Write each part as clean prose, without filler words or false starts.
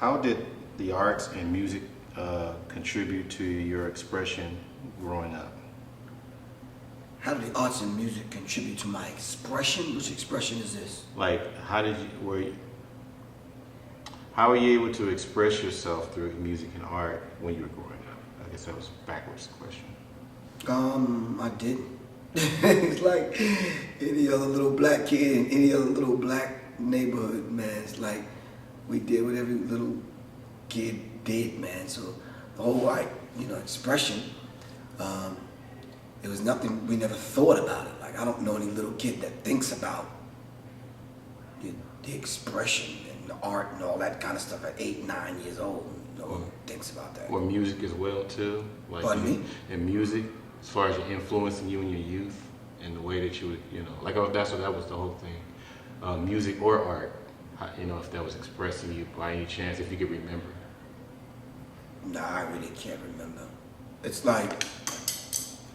How did the arts and music contribute to your expression growing up? How do the arts and music contribute to my expression? Which expression is this? Like, how were you able to express yourself through music and art when you were growing up? I guess that was a backwards question. I didn't. It's like any other little black kid in any other little black neighborhood, man. It's like we did what every little kid did, man. So the whole expression, it was nothing, we never thought about it. Like, I don't know any little kid that thinks about the expression and the art and all that kind of stuff at 8, 9 years old. No one thinks about that. Or music as well, too? Like, pardon me? And music, as far as your influence in you in your youth and the way that you would, like, that was the whole thing. Music or art, if that was expressing you by any chance, if you could remember. Nah, I really can't remember. It's like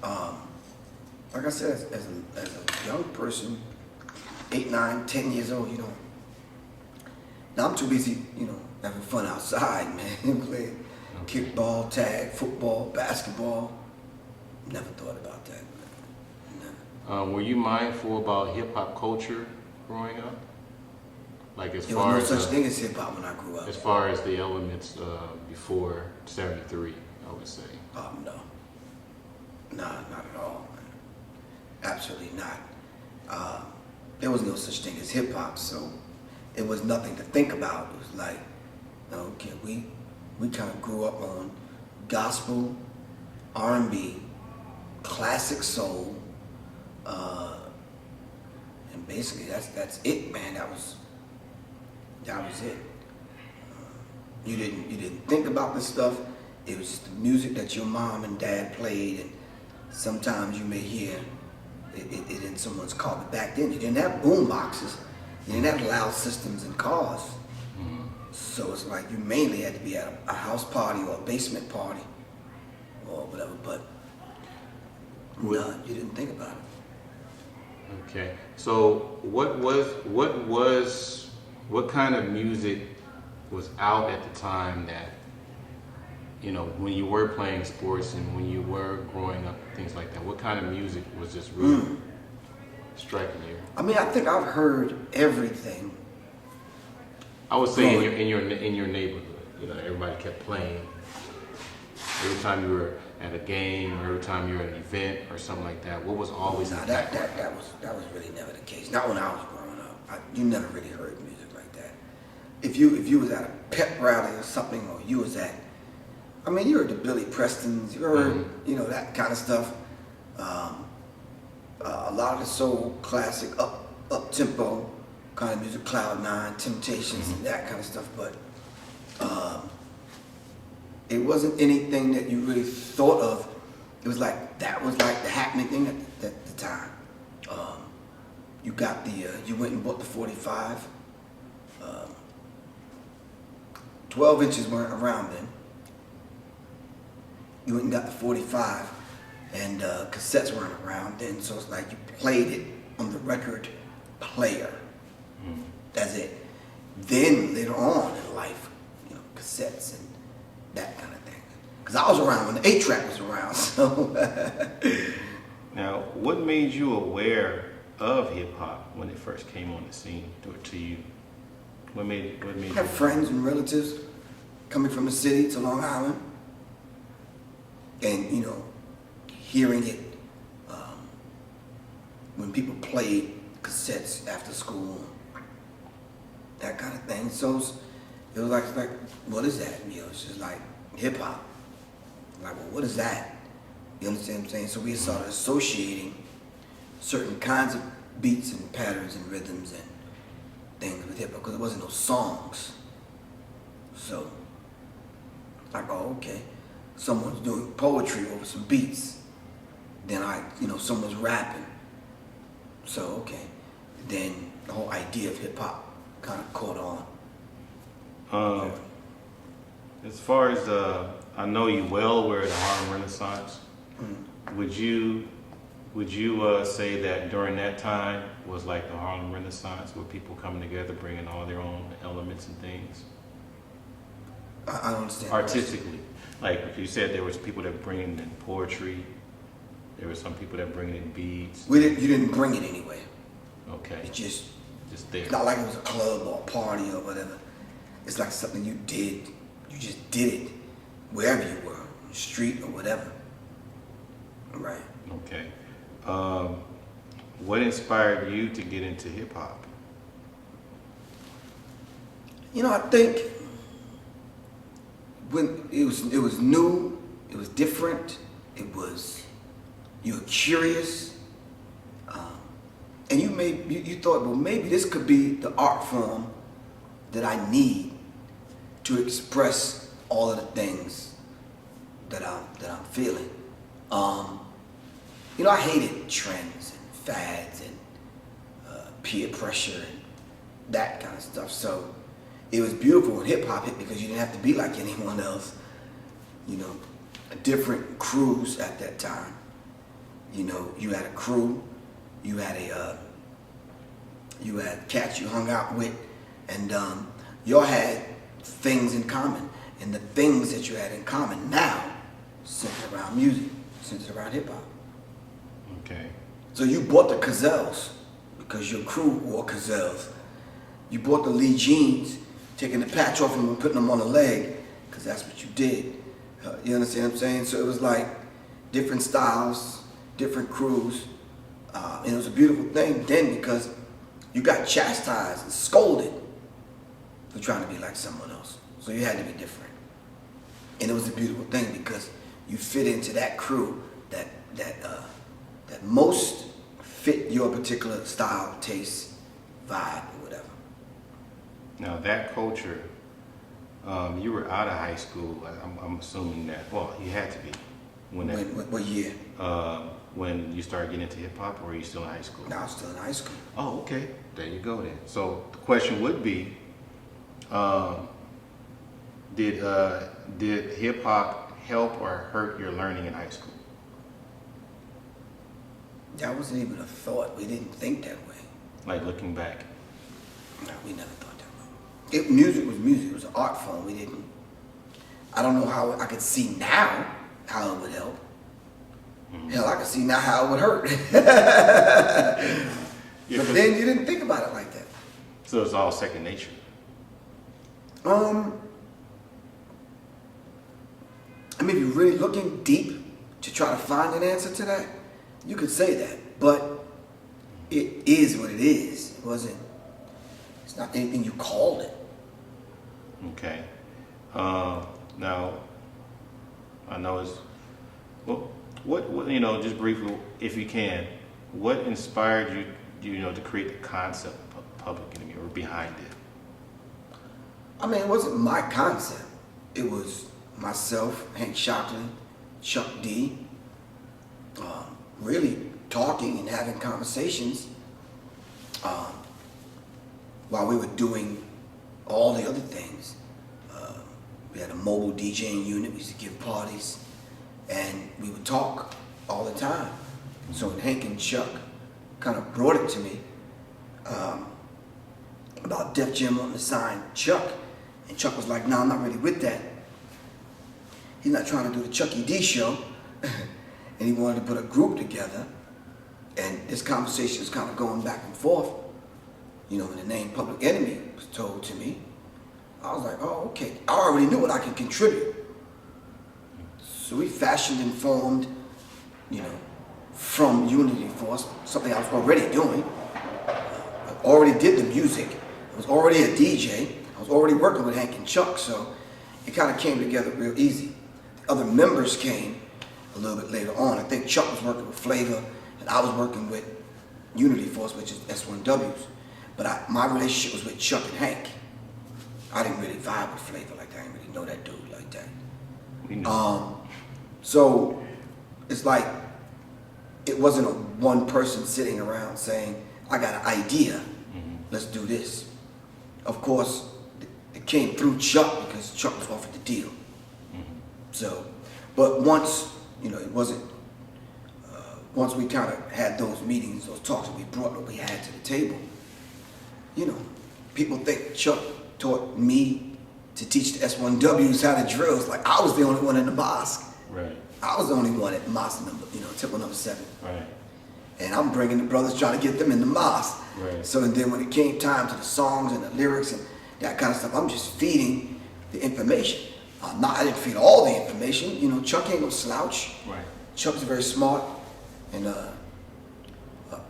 I said, as a young person, 8, 9, 10 years old, now I'm too busy, having fun outside, man, playing kickball, tag, football, basketball. Never thought about that, man. Never. Were you mindful about hip hop culture growing up? Like, as there far was as no such thing as hip hop when I grew up. As far as the elements before '73, I would say. No. Nah, not at all, man. Absolutely not. There was no such thing as hip hop, so it was nothing to think about. It was like, okay, we kind of grew up on gospel, R&B, classic soul, and basically that's it, man. That was it. You didn't think about this stuff. It was just the music that your mom and dad played, and sometimes you may hear it in someone's car. But back then, you didn't have boom boxes. You didn't have loud systems in cars. So it's like you mainly had to be at a house party or a basement party or whatever. But no, you didn't think about it. Okay. So what kind of music was out at the time that, when you were playing sports and when you were growing up, things like that? What kind of music was just really striking you? I mean, I think I've heard everything. I would say in your neighborhood, everybody kept playing. Every time you were at a game, or every time you were at an event or something like that, what was always in the background? That was really never the case. Not when I was growing up. You never really heard music like that. If you was at a pep rally or something, or you was at, you heard the Billy Prestons, you heard, that kind of stuff. A lot of the soul, classic, up tempo kind of music, Cloud 9, Temptations, and that kind of stuff. But it wasn't anything that you really thought of. It was like that was like the happening thing at the time. You got you went and bought the 45. 12 inches weren't around then. You went and got the 45, and cassettes weren't around then, so it's like you played it on the record player. That's it. Then later on in life, cassettes and that kind of thing. Because I was around when the 8-track was around, so. Now, what made you aware of hip hop when it first came on the scene to you? What made I have friends and relatives coming from the city to Long Island, and hearing it when people played cassettes after school, that kind of thing. So it was like, what is that? It's just like hip hop. Like, well, what is that? You understand what I'm saying? So we started associating certain kinds of beats and patterns and rhythms and things with hip hop, because there wasn't no songs. So, like, oh, okay, someone's doing poetry over some beats. Then someone's rapping. So, okay. Then the whole idea of hip hop kind of caught on. As far as I know you well aware of the Harlem Renaissance. Would you say that during that time was like the Harlem Renaissance, with people coming together, bringing all their own elements and things? I don't understand. Artistically, like if you said there was people that bring in poetry, there were some people that bring in beads. You didn't bring it anyway. Okay. It just there. It's not like it was a club or a party or whatever. It's like something you did. You just did it wherever you were, on the street or whatever. Right. Okay. What inspired you to get into hip hop? I think when it was new, it was different. You were curious. And you thought, well, maybe this could be the art form that I need to express all of the things that I'm feeling. I hated trends and fads and peer pressure and that kind of stuff. So it was beautiful when hip hop hit because you didn't have to be like anyone else. Different crews at that time. You had a crew. You had cats you hung out with, and y'all had things in common. And the things that you had in common now centered around music, centered around hip hop. Okay. So you bought the Gazelles because your crew wore Gazelles. You bought the Lee jeans, taking the patch off them and putting them on the leg because that's what you did. You understand what I'm saying? So it was like different styles, different crews. And it was a beautiful thing then because you got chastised and scolded for trying to be like someone else. So you had to be different. And it was a beautiful thing because you fit into that crew that most fit your particular style, taste, vibe, or whatever. Now that culture, you were out of high school. I'm assuming that. Well, you had to be. What year? When you started getting into hip hop, or were you still in high school? No, I was still in high school. Oh, okay. There you go then. So the question would be, did hip hop help or hurt your learning in high school? That wasn't even a thought. We didn't think that way. Like looking back. No, we never thought that way. Music was music. It was an art form. I don't know how I could see now how it would help. Mm-hmm. Hell, I could see now how it would hurt. But then you didn't think about it like that. So it's all second nature. I mean, if you're really looking deep to try to find an answer to that, you could say that. But it is what it is. It's not anything you called it. Okay. Now, I know it's, well, what just briefly, if you can, what inspired you, to create the concept of Public Enemy or behind it? I mean, it wasn't my concept. It was myself, Hank Shockley, Chuck D, really talking and having conversations while we were doing all the other things. We had a mobile DJing unit. We used to give parties, and we would talk all the time. So when Hank and Chuck kind of brought it to me about Def Jam wanting to sign Chuck, and Chuck was like, "No, I'm not really with that. He's not trying to do the Chuck E. D show," and he wanted to put a group together. And this conversation was kind of going back and forth. When the name Public Enemy was told to me, I was like, "Oh, okay." I already knew what I could contribute. So we fashioned and formed, from Unity Force, something I was already doing. I already did the music. I was already a DJ. I was already working with Hank and Chuck, so it kind of came together real easy. The other members came a little bit later on. I think Chuck was working with Flavor, and I was working with Unity Force, which is S1Ws. But my relationship was with Chuck and Hank. I didn't really vibe with Flavor like that. I didn't really know that dude like that. We know. So it's like it wasn't a one person sitting around saying, "I got an idea, let's do this." Of course, it came through Chuck because Chuck was offered the deal. So, but once, it wasn't, once we kind of had those meetings, those talks, and we brought what we had to the table, people think Chuck taught me to teach the S1Ws how to drill. It's like I was the only one in the mosque. Right. I was the only one at mosque number, temple number 7. Right. And I'm bringing the brothers, trying to get them in the mosque. Right. So and then when it came time to the songs and the lyrics and that kind of stuff, I'm just feeding the information. I didn't feed all the information. Chuck ain't no slouch. Right. Chuck's very smart and a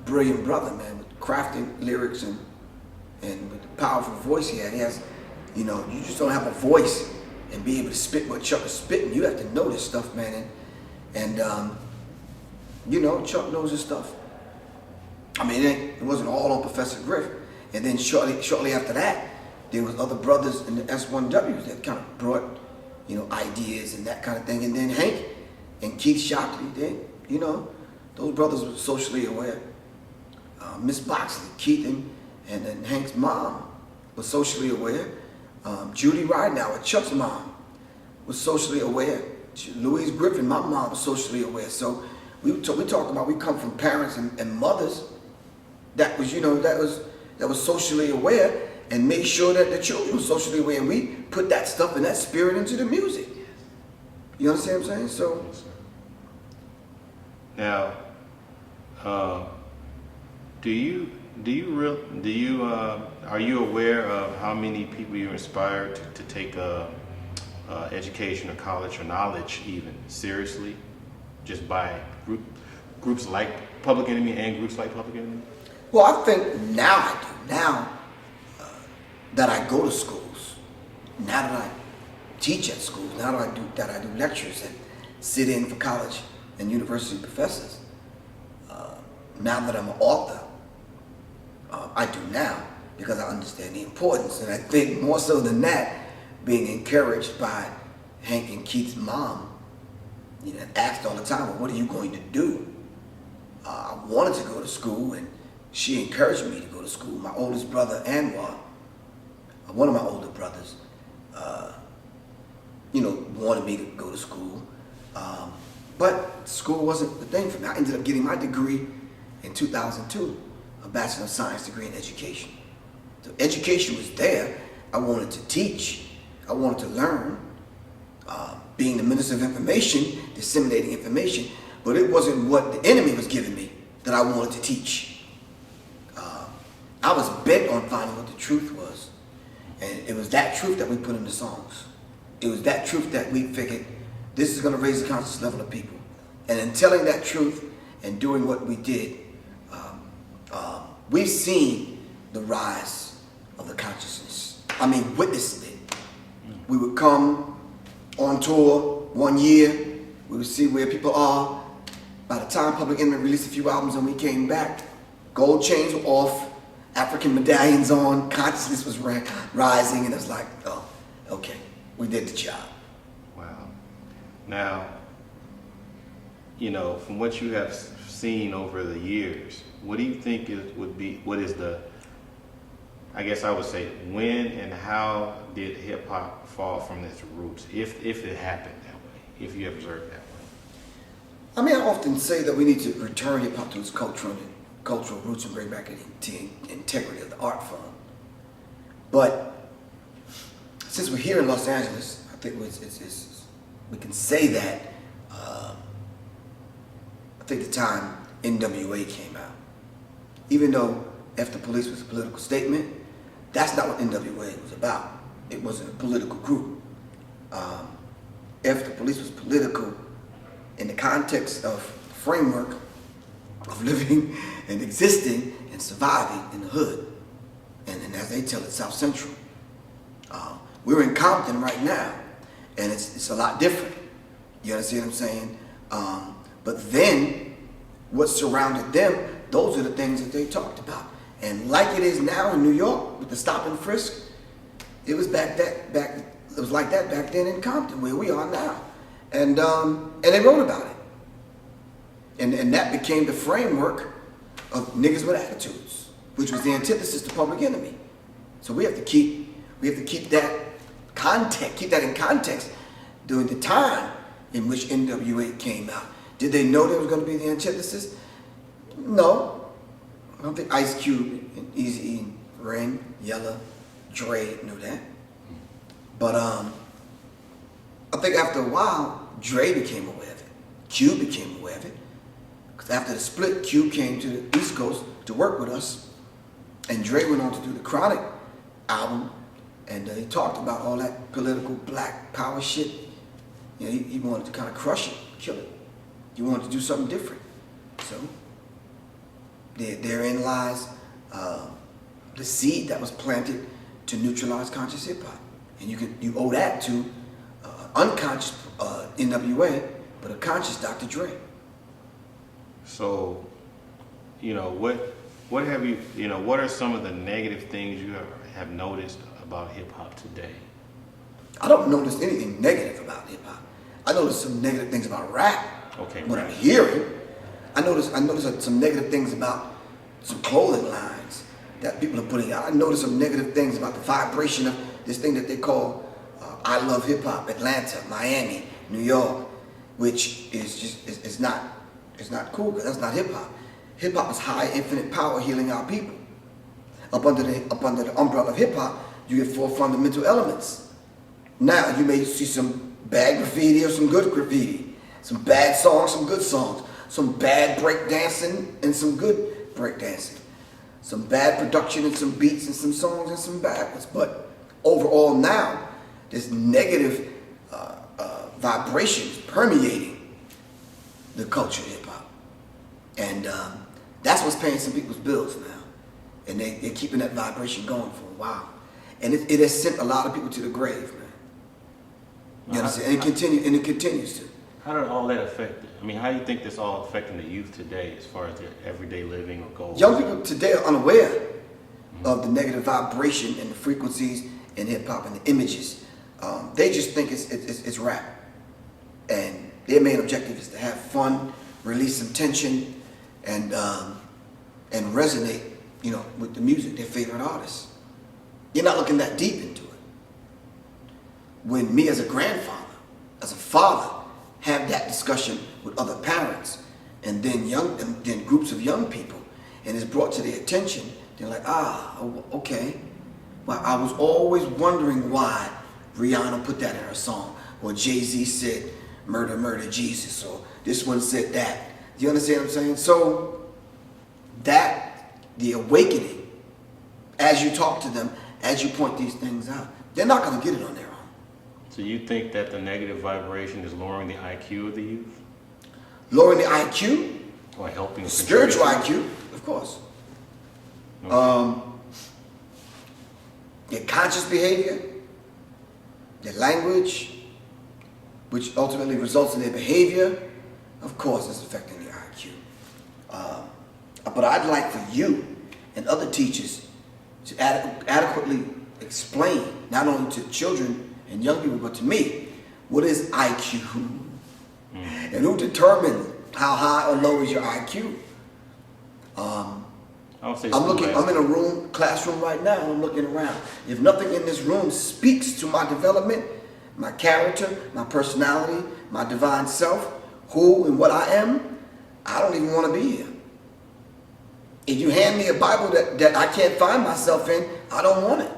brilliant brother, man, with crafting lyrics and with the powerful voice he had. He has, you just don't have a voice and be able to spit what Chuck is spitting. You have to know this stuff, man. And Chuck knows his stuff. I mean, it wasn't all on Professor Griff. And then shortly after that, there was other brothers in the S1Ws that kind of brought, ideas and that kind of thing. And then Hank and Keith Shockley, those brothers were socially aware. Miss Boxley, Keith and Hank's mom was socially aware. Judy Ridenauer, Chuck's mom, was socially aware. Louise Griffin, my mom, was socially aware. So we talk about, we come from parents and mothers that was socially aware and made sure that the children were socially aware. And we put that stuff and that spirit into the music. You understand what I'm saying? So now, are you aware of how many people you inspired to take education or college or knowledge even seriously, just by groups like Public Enemy and groups like Public Enemy? Well, I think now I do. Now that I go to schools, now that I teach at schools, now that I do lectures and sit in for college and university professors, now that I'm an author, I do now because I understand the importance. And I think more so than that, being encouraged by Hank and Keith's mom, asked all the time, well, what are you going to do? I wanted to go to school, and she encouraged me to go to school. My oldest brother, Anwar, one of my older brothers, wanted me to go to school. But school wasn't the thing for me. I ended up getting my degree in 2002, a Bachelor of Science degree in education. So education was there. I wanted to teach. I wanted to learn. Being the Minister of Information, disseminating information, but it wasn't what the enemy was giving me that I wanted to teach. I was bent on finding what the truth was. And it was that truth that we put in the songs. It was that truth that we figured, this is going to raise the conscious level of people. And in telling that truth and doing what we did, we've seen the rise of the consciousness. I mean, witnessed it. We would come on tour 1 year, we would see where people are. By the time Public Enemy released a few albums and we came back, gold chains were off, African medallions on, consciousness was rising, and it was like, oh, okay, we did the job. Wow. Now, from what you have seen over the years, what do you think what is the, I guess I would say, when and how did hip hop fall from its roots, if it happened that way, if you observed that way? I mean, I often say that we need to return hip hop to its cultural roots and bring back the integrity of the art form. But since we're here in Los Angeles, I think we can say that. I think the time NWA came out, even though F the Police was a political statement, that's not what NWA was about. It wasn't a political group. F the Police was political in the context of the framework of living and existing and surviving in the hood. And as they tell it, South Central. We're in Compton right now, and it's a lot different. You understand what I'm saying? But then, what surrounded them, those are the things that they talked about. And like it is now in New York with the stop and frisk, it was it was like that back then in Compton, where we are now. And they wrote about it. And that became the framework of niggas with attitudes, which was the antithesis to Public Enemy. So we have to keep that context, keep that in context during the time in which NWA came out. Did they know there was going to be the antithesis? No. I don't think Ice Cube and Eazy-E, Ren, Yella, Dre knew that. But I think after a while, Dre became aware of it. Q became aware of it. Because after the split, Q came to the East Coast to work with us. And Dre went on to do the Chronic album. And he talked about all that political black power shit. You know, he wanted to kind of crush it, kill it. He wanted to do something different. So therein lies the seed that was planted to neutralize conscious hip hop. And you owe that to unconscious NWA, but a conscious Dr. Dre. So, what have you, what are some of the negative things you have noticed about hip hop today? I don't notice anything negative about hip hop. I notice some negative things about rap. Okay, what rap. I'm hearing. I notice some negative things about some clothing lines that people are putting out. I notice some negative things about the vibration of this thing that they call I Love Hip Hop, Atlanta, Miami, New York, which is just it's not cool, because that's not hip hop. Hip hop is high infinite power healing our people. Up under the umbrella of hip hop, you get 4 fundamental elements. Now you may see some bad graffiti or some good graffiti, some bad songs, some good songs, some bad breakdancing and some good breakdancing, some bad production and some beats and some songs and some bad ones. But overall now, this negative vibrations permeating the culture of hip hop, and that's what's paying some people's bills now, and they're keeping that vibration going for a while, and it has sent a lot of people to the grave, man. You understand? And it continues to. How did all that affect it? I mean, how do you think this all affecting the youth today as far as their everyday living or goals? Young people today are unaware of the negative vibration and the frequencies in hip hop and the images. They just think it's rap, and their main objective is to have fun, release some tension, and resonate, with the music, their favorite artists. You're not looking that deep into it. When me as a grandfather, as a father, have that discussion with other parents, and then groups of young people, and it's brought to their attention, they're like, okay. Well, I was always wondering why Rihanna put that in her song, or Jay-Z said, murder, murder, Jesus, or this one said that. Do you understand what I'm saying? So the awakening, as you talk to them, as you point these things out, they're not going to get it on their own. So you think that the negative vibration is lowering the IQ of the youth? Lowering the IQ? Or helping? Spiritual IQ, of course. Okay. Their conscious behavior, their language, which ultimately results in their behavior, of course it's affecting the IQ. But I'd like for you and other teachers to adequately explain, not only to children and young people, but to me, what is IQ? And who determines how high or low is your IQ? I'm in a classroom right now, and I'm looking around. If nothing in this room speaks to my development, my character, my personality, my divine self, who and what I am, I don't even want to be here. If you hand me a Bible that I can't find myself in, I don't want it.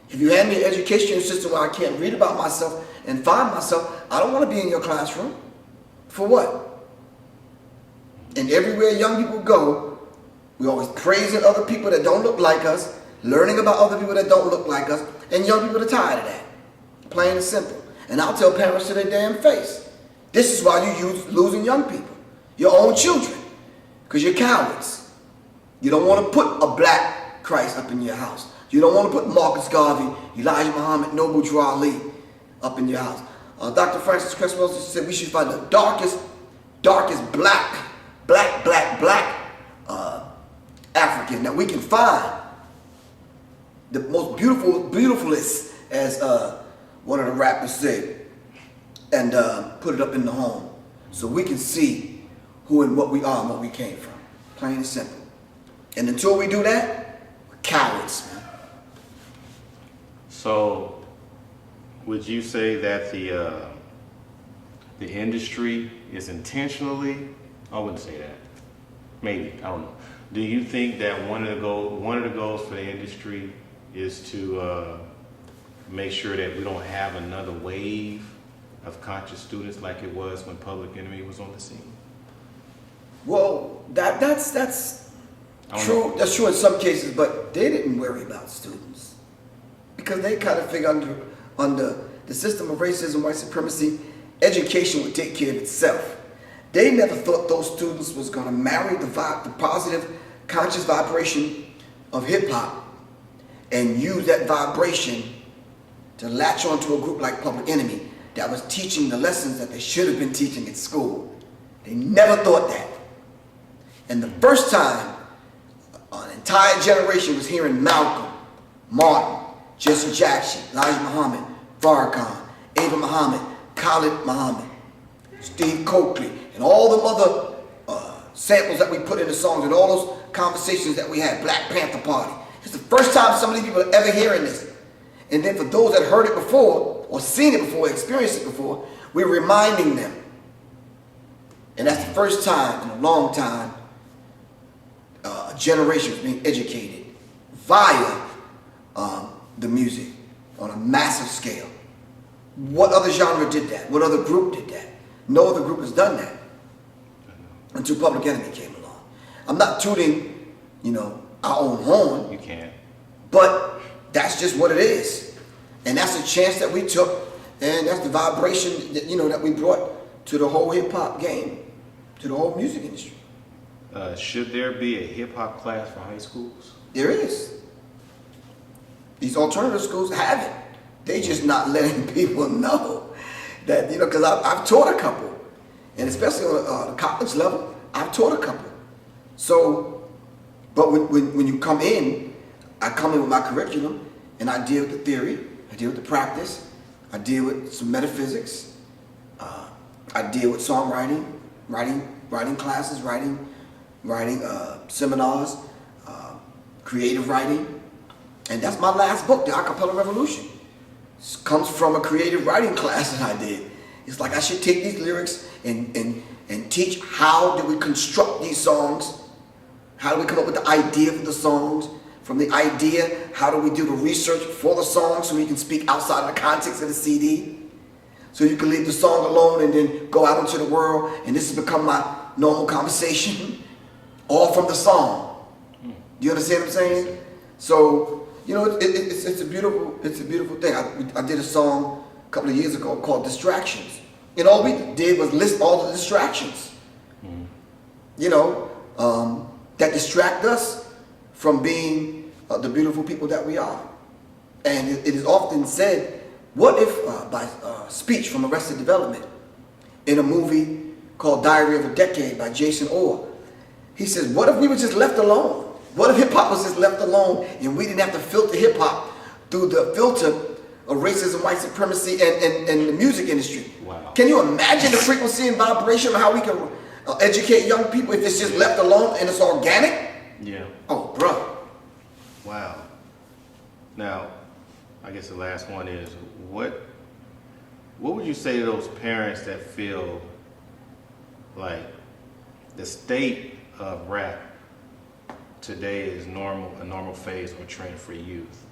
If you hand me an education system where I can't read about myself and find myself, I don't want to be in your classroom. For what? And everywhere young people go, we're always praising other people that don't look like us, learning about other people that don't look like us, and young people are tired of that. Plain and simple. And I'll tell parents to their damn face, this is why you're losing young people, your own children, because you're cowards. You don't want to put a black Christ up in your house. You don't want to put Marcus Garvey, Elijah Muhammad, Noble Drew Ali up in your house. Dr. Francis Cresswell said we should find the darkest black African that we can find. The most beautifulest, as one of the rappers said, and put it up in the home so we can see who and what we are and what we came from. Plain and simple. And until we do that, we're cowards, man. So, would you say that the industry is intentionally? I wouldn't say that. Maybe, I don't know. Do you think that one of the goals for the industry is to make sure that we don't have another wave of conscious students like it was when Public Enemy was on the scene? Well, that's true. know. That's true in some cases, but they didn't worry about students because they kind of figured under the system of racism, white supremacy, education would take care of itself. They never thought those students was going to marry the positive, conscious vibration of hip hop and use that vibration to latch onto a group like Public Enemy that was teaching the lessons that they should have been teaching at school. They never thought that. And the first time an entire generation was hearing Malcolm, Martin, Jesse Jackson, Elijah Muhammad, Farrakhan, Ava Muhammad, Khalid Muhammad, Steve Coakley, and all the other samples that we put in the songs and all those conversations that we had, Black Panther Party. It's the first time some of these people are ever hearing this. And then for those that heard it before, or seen it before, experienced it before, we're reminding them. And that's the first time in a long time a generation was being educated via the music on a massive scale. What other genre did that? What other group did that? No other group has done that until Public Enemy came along. I'm not tooting, our own horn. You can't. But that's just what it is. And that's a chance that we took, and that's the vibration that, that we brought to the whole hip-hop game, to the whole music industry. Should there be a hip-hop class for high schools? There is. These alternative schools have it. They just not letting people know that, because I've taught a couple, and especially on the college level, I've taught a couple. So, but when you come in, I come in with my curriculum, and I deal with the theory, I deal with the practice, I deal with some metaphysics, I deal with songwriting, writing classes, writing seminars, creative writing, and that's my last book, The Acapella Revolution. It comes from a creative writing class that I did. It's like I should take these lyrics and teach how do we construct these songs, how do we come up with the idea for the songs, from the idea, how do we do the research for the song so we can speak outside of the context of the CD, so you can leave the song alone and then go out into the world, and this has become my normal conversation, all from the song. Do you understand what I'm saying? So, it's a beautiful thing. I did a song a couple of years ago called Distractions. And all we did was list all the distractions, that distract us from being the beautiful people that we are. And it is often said, what if, by speech from Arrested Development, in a movie called Diary of a Decade by Jason Orr, he says, what if we were just left alone? What if hip-hop was just left alone and we didn't have to filter hip-hop through the filter of racism, white supremacy, and the music industry? Wow. Can you imagine the frequency and vibration of how we can educate young people if it's just left alone and it's organic? Yeah. Oh, bro. Wow. Now, I guess the last one is, what would you say to those parents that feel like the state of rap today is a normal phase or trend for youth?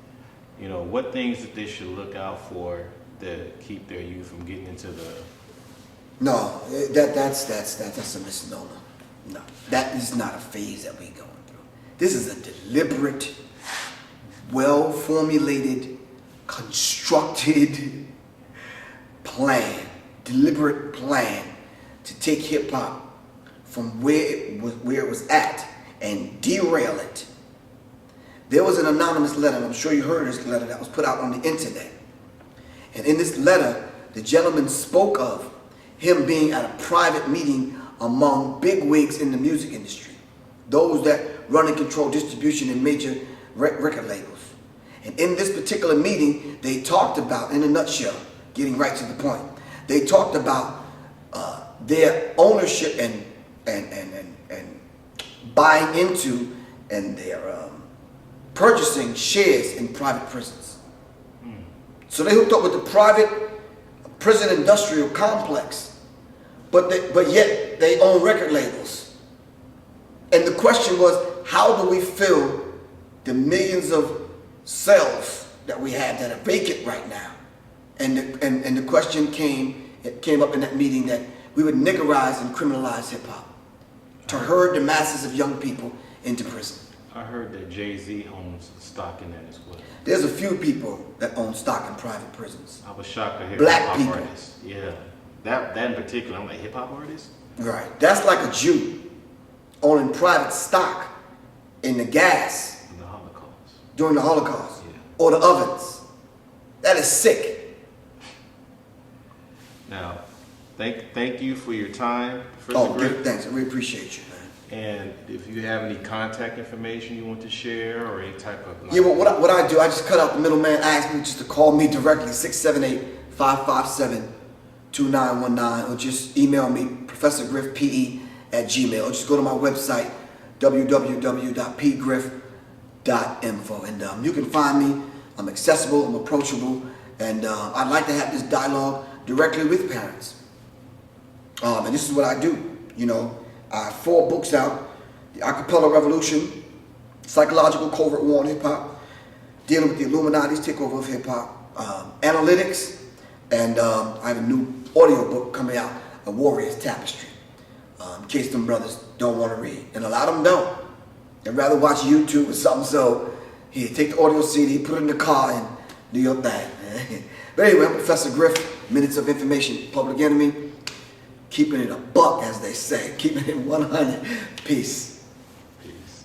What things that they should look out for to keep their youth from getting into the... No, that's a misnomer. No, that is not a phase that we're going through. This is a deliberate, well-formulated, constructed deliberate plan to take hip-hop from where it was at and derail it. There was an anonymous letter, and I'm sure you heard this letter, that was put out on the internet. And in this letter, the gentleman spoke of him being at a private meeting among big wigs in the music industry, those that run and control distribution in major record labels. And in this particular meeting, they talked about, in a nutshell, getting right to the point, they talked about their ownership and buying into and their purchasing shares in private prisons. So they hooked up with the private prison industrial complex, but yet they own record labels. And the question was, how do we fill the millions of cells, that we have that are vacant right now. And the question came up in that meeting that we would niggerize and criminalize hip hop to herd the masses of young people into prison. I heard that Jay-Z owns stock in that as well. There's a few people that own stock in private prisons. I was shocked to hear Black hip-hop people. artists. Yeah. That in particular, I'm like, hip-hop artists? Right. That's like a Jew owning private stock in the gas In the Holocaust. during the Holocaust. Yeah. Or the ovens. That is sick. Now, thank you for your time, Professor Griff. Good, thanks. I really appreciate you, man. And if you have any contact information you want to share or any type of... Yeah, well, what I do, I just cut out the middleman. I ask me just to call me directly, 678-557-2919, or just email me, ProfessorGriffPE@gmail.com. Or just go to my website, www.pgriff.info. And you can find me. I'm accessible, I'm approachable, and I'd like to have this dialogue directly with parents. And this is what I do, you know. I have 4 books out: The Acapella Revolution, Psychological Covert War on Hip Hop, Dealing with the Illuminati's Takeover of Hip Hop, Analytics, and I have a new audio book coming out, A Warrior's Tapestry, in case them brothers don't want to read. And a lot of them don't. They'd rather watch YouTube or something, so here, take the audio CD, put it in the car, and do your thing. But anyway, I'm Professor Griff, Minutes of Information, Public Enemy. Keeping it a buck, as they say. Keeping it 100. Peace.